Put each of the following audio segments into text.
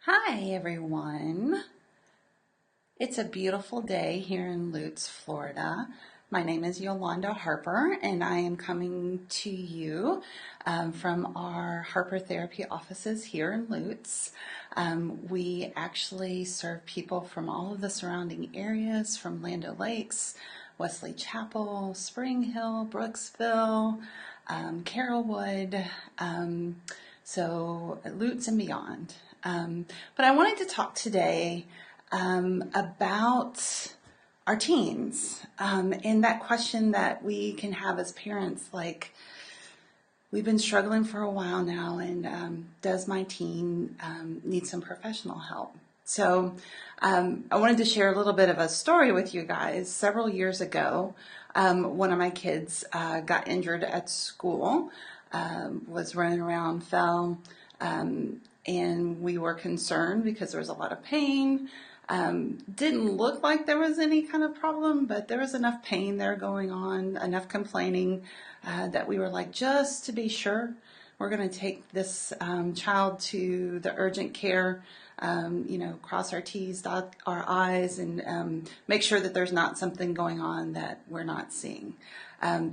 Hi, everyone. It's a beautiful day here in Lutz, Florida. My name is Yolanda Harper, and I am coming to you from our Harper Therapy offices here in Lutz. We actually serve people from all of the surrounding areas, from Land O'Lakes, Wesley Chapel, Spring Hill, Brooksville, Carrollwood, so Lutz and beyond. But I wanted to talk today about our teens and that question that we can have as parents, like, we've been struggling for a while now, and does my teen need some professional help? So I wanted to share a little bit of a story with you guys. Several years ago, one of my kids got injured at school, was running around, fell, and we were concerned because there was a lot of pain. Didn't look like there was any kind of problem, but there was enough pain there going on, enough complaining, that we were like, just to be sure, we're going to take this child to the urgent care, cross our T's, dot our I's, and make sure that there's not something going on that we're not seeing.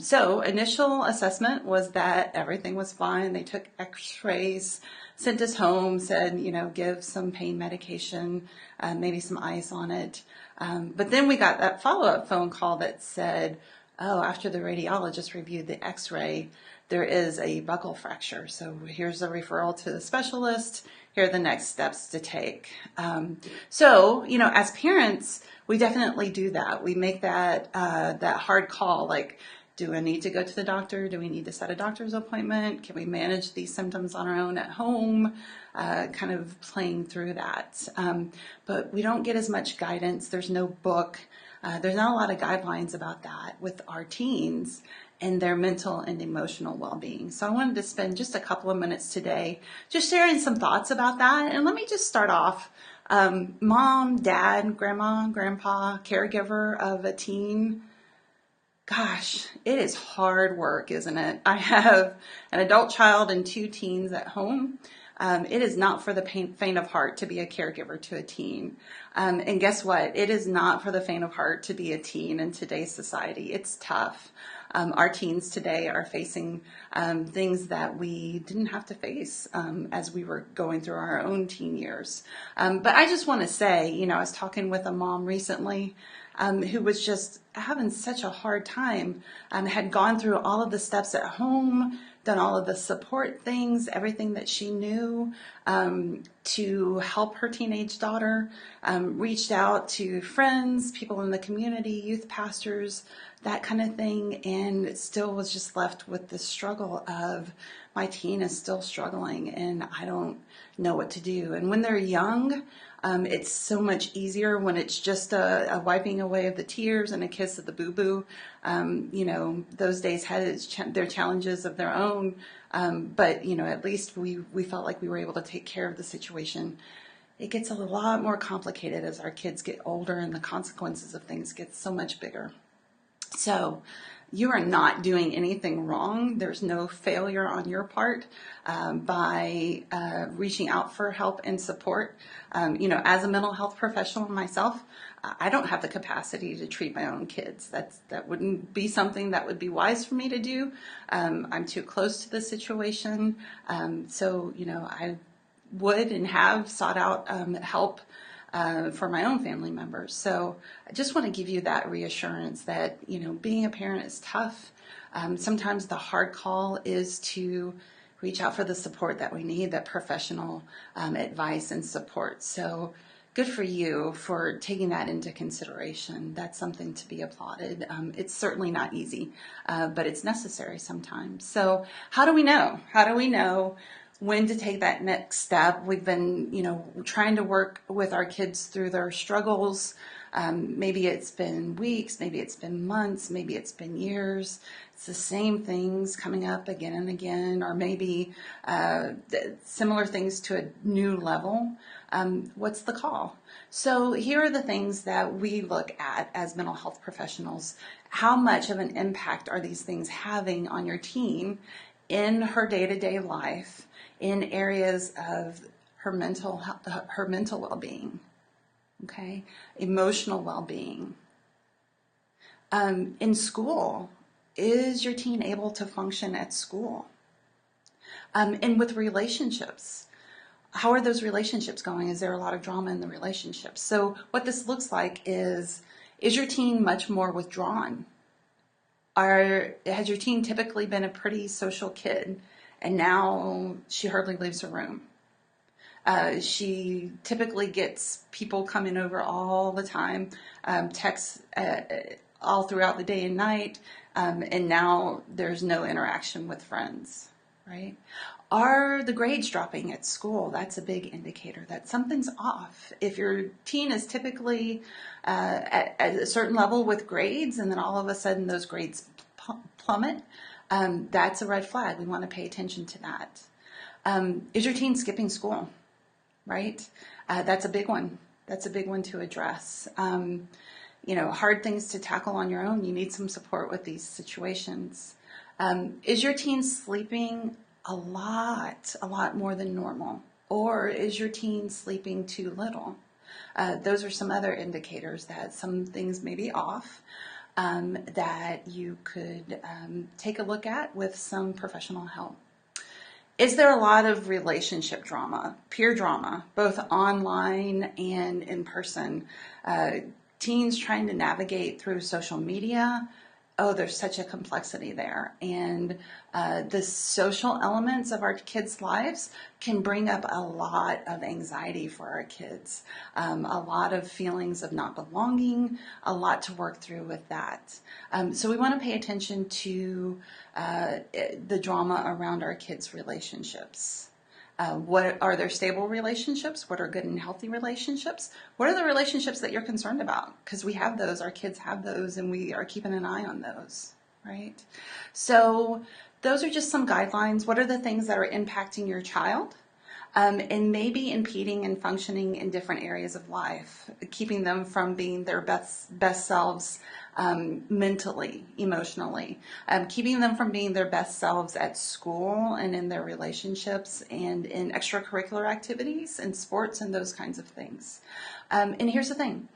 So initial assessment was that everything was fine. They took x-rays, sent us home, said, give some pain medication, maybe some ice on it. But then we got that follow-up phone call that said, oh, after the radiologist reviewed the x-ray, there is a buccal fracture. So here's a referral to the specialist. Here are the next steps to take. So, as parents, we definitely do that. We make that hard call, like, do I need to go to the doctor? Do we need to set a doctor's appointment? Can we manage these symptoms on our own at home? Kind of playing through that. But we don't get as much guidance. There's no book. There's not a lot of guidelines about that with our teens and their mental and emotional well-being. So I wanted to spend just a couple of minutes today just sharing some thoughts about that. And let me just start off. Mom, dad, grandma, grandpa, caregiver of a teen. Gosh, it is hard work, isn't it? I have an adult child and 2 teens at home. It is not for the faint of heart to be a caregiver to a teen. And guess what? It is not for the faint of heart to be a teen in today's society. It's tough. Our teens today are facing things that we didn't have to face as we were going through our own teen years. But I just want to say, I was talking with a mom recently who was just having such a hard time, had gone through all of the steps at home, done all of the support things, everything that she knew to help her teenage daughter, reached out to friends, people in the community, youth pastors, that kind of thing, and still was just left with the struggle of, my teen is still struggling and I don't know what to do. And when they're young, it's so much easier when it's just a wiping away of the tears and a kiss of the boo-boo. Those days had their challenges of their own, but at least we felt like we were able to take care of the situation. It gets a lot more complicated as our kids get older and the consequences of things get so much bigger. So you are not doing anything wrong. There's no failure on your part by reaching out for help and support. As a mental health professional myself, I don't have the capacity to treat my own kids. That wouldn't be something that would be wise for me to do. I'm too close to the situation. So I would and have sought out help for my own family members. So I just want to give you that reassurance that, being a parent is tough. Sometimes the hard call is to reach out for the support that we need, that professional advice and support. So good for you for taking that into consideration. That's something to be applauded. It's certainly not easy, but it's necessary sometimes. So how do we know? How do we know when to take that next step? We've been, trying to work with our kids through their struggles. Maybe it's been weeks, maybe it's been months, maybe it's been years. It's the same things coming up again and again, or maybe similar things to a new level. What's the call? So here are the things that we look at as mental health professionals. How much of an impact are these things having on your teen in her day-to-day life, in areas of her mental well-being, okay, emotional well-being. In school, is your teen able to function at school? And with relationships, how are those relationships going? Is there a lot of drama in the relationships? So what this looks like is your teen much more withdrawn? Has your teen typically been a pretty social kid and now she hardly leaves her room? She typically gets people coming over all the time, texts all throughout the day and night, and now there's no interaction with friends, right? Are the grades dropping at school? That's a big indicator that something's off. If your teen is typically at a certain level with grades and then all of a sudden those grades plummet, that's a red flag. We want to pay attention to that. Is your teen skipping school? Right? That's a big one. That's a big one to address. Hard things to tackle on your own. You need some support with these situations. Is your teen sleeping a lot more than normal? Or is your teen sleeping too little? Those are some other indicators that some things may be off, that you could take a look at with some professional help. Is there a lot of relationship drama, peer drama, both online and in person? Teens trying to navigate through social media. Oh, there's such a complexity there. And the social elements of our kids' lives can bring up a lot of anxiety for our kids, a lot of feelings of not belonging, a lot to work through with that. So we want to pay attention to the drama around our kids' relationships. What are their stable relationships? What are good and healthy relationships? What are the relationships that you're concerned about? Because we have those, our kids have those, and we are keeping an eye on those, right? So those are just some guidelines. What are the things that are impacting your child? And maybe impeding and functioning in different areas of life, keeping them from being their best selves mentally, emotionally, keeping them from being their best selves at school and in their relationships and in extracurricular activities and sports and those kinds of things. And here's the thing.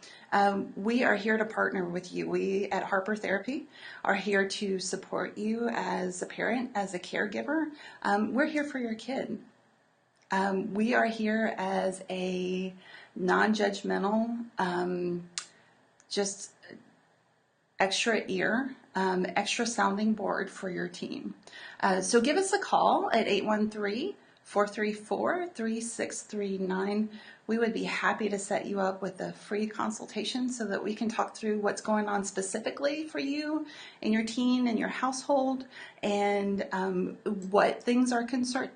We are here to partner with you. We at Harper Therapy are here to support you as a parent, as a caregiver. We're here for your kid. We are here as a non-judgmental, just extra ear, extra sounding board for your team. So give us a call at 813-434-3639. We would be happy to set you up with a free consultation so that we can talk through what's going on specifically for you and your teen and your household, and what things are concerning,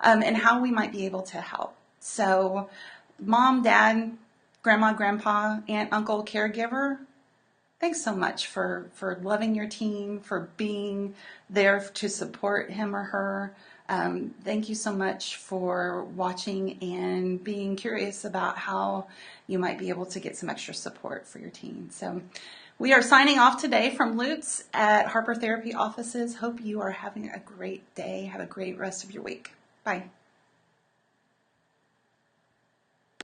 and how we might be able to help. So mom, dad, grandma, grandpa, aunt, uncle, caregiver, thanks so much for loving your teen, for being there to support him or her. Thank you so much for watching and being curious about how you might be able to get some extra support for your teen. So we are signing off today from Lutz at Harper Therapy offices. Hope you are having a great day. Have a great rest of your week. Bye.